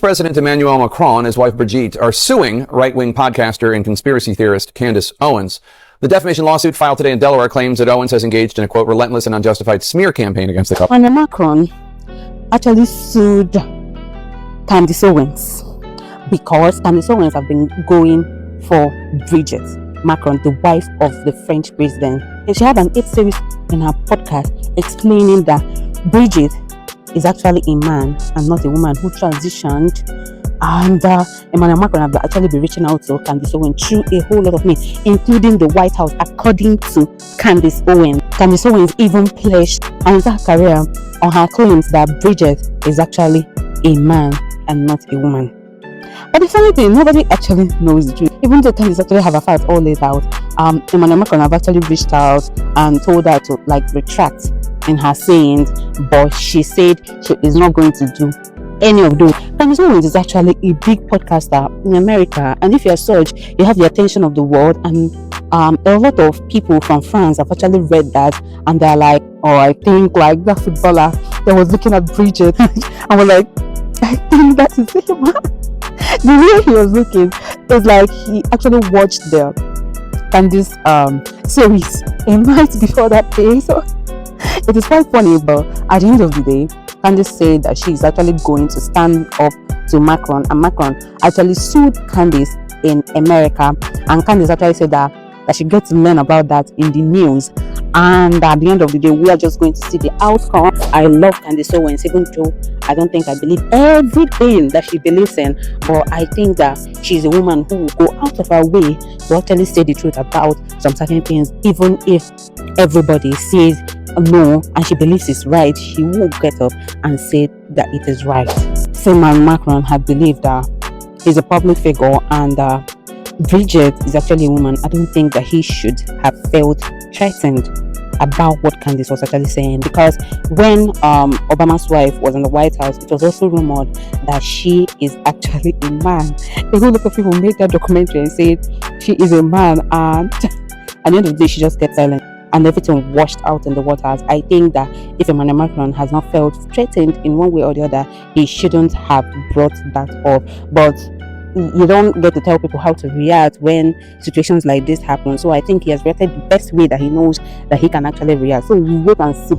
President Emmanuel Macron and his wife Brigitte are suing right-wing podcaster and conspiracy theorist Candace Owens. The defamation lawsuit filed today in Delaware claims that Owens has engaged in a, quote, relentless and unjustified smear campaign against the couple. And Macron actually sued Candace Owens because Candace Owens have been going for Brigitte Macron, the wife of the French president. And she had an 8 series in her podcast explaining that Brigitte is actually a man and not a woman who transitioned. And Emmanuel Macron have actually been reaching out to Candace Owens through a whole lot of means, including the White House, according to Candace Owens. Candace Owens even pledged an entire career on her claims that Brigitte is actually a man and not a woman. But the funny thing, nobody actually knows the truth. Even though Candace actually have a fight all laid out, Emmanuel Macron have actually reached out and told her to retract in her sayings, but she said she is not going to do any of those. Candace Owens is actually a big podcaster in America, and if you're such, you have the attention of the world, and a lot of people from France have actually read that, and they're like, oh, I think like that footballer that was looking at Brigitte and was like, I think that is him. The way he was looking is like he actually watched the Candace series a night before that day. So it is quite funny, but at the end of the day, Candace said that she is actually going to stand up to Macron, and Macron actually sued Candace in America, and Candace actually said that she gets to learn about that in the news. And at the end of the day, we are just going to see the outcome. I love Candace Owens, even though I don't think I believe everything that she believes in, but I think that she's a woman who will go out of her way to actually say the truth about some certain things, even if everybody says no and she believes it's right. She will get up and say that it is right. Same man Macron had believed that he's a public figure, and Brigitte is actually a woman. I don't think that he should have felt threatened about what Candace was actually saying, because when Obama's wife was in the White House, it was also rumored that she is actually a man. A whole lot of people made that documentary and said she is a man, and at the end of the day, she just kept silent and everything washed out in the waters. I think that if Emmanuel Macron has not felt threatened in one way or the other, he shouldn't have brought that up. But you don't get to tell people how to react when situations like this happen. So I think he has reacted the best way that he knows that he can actually react. So we wait and see.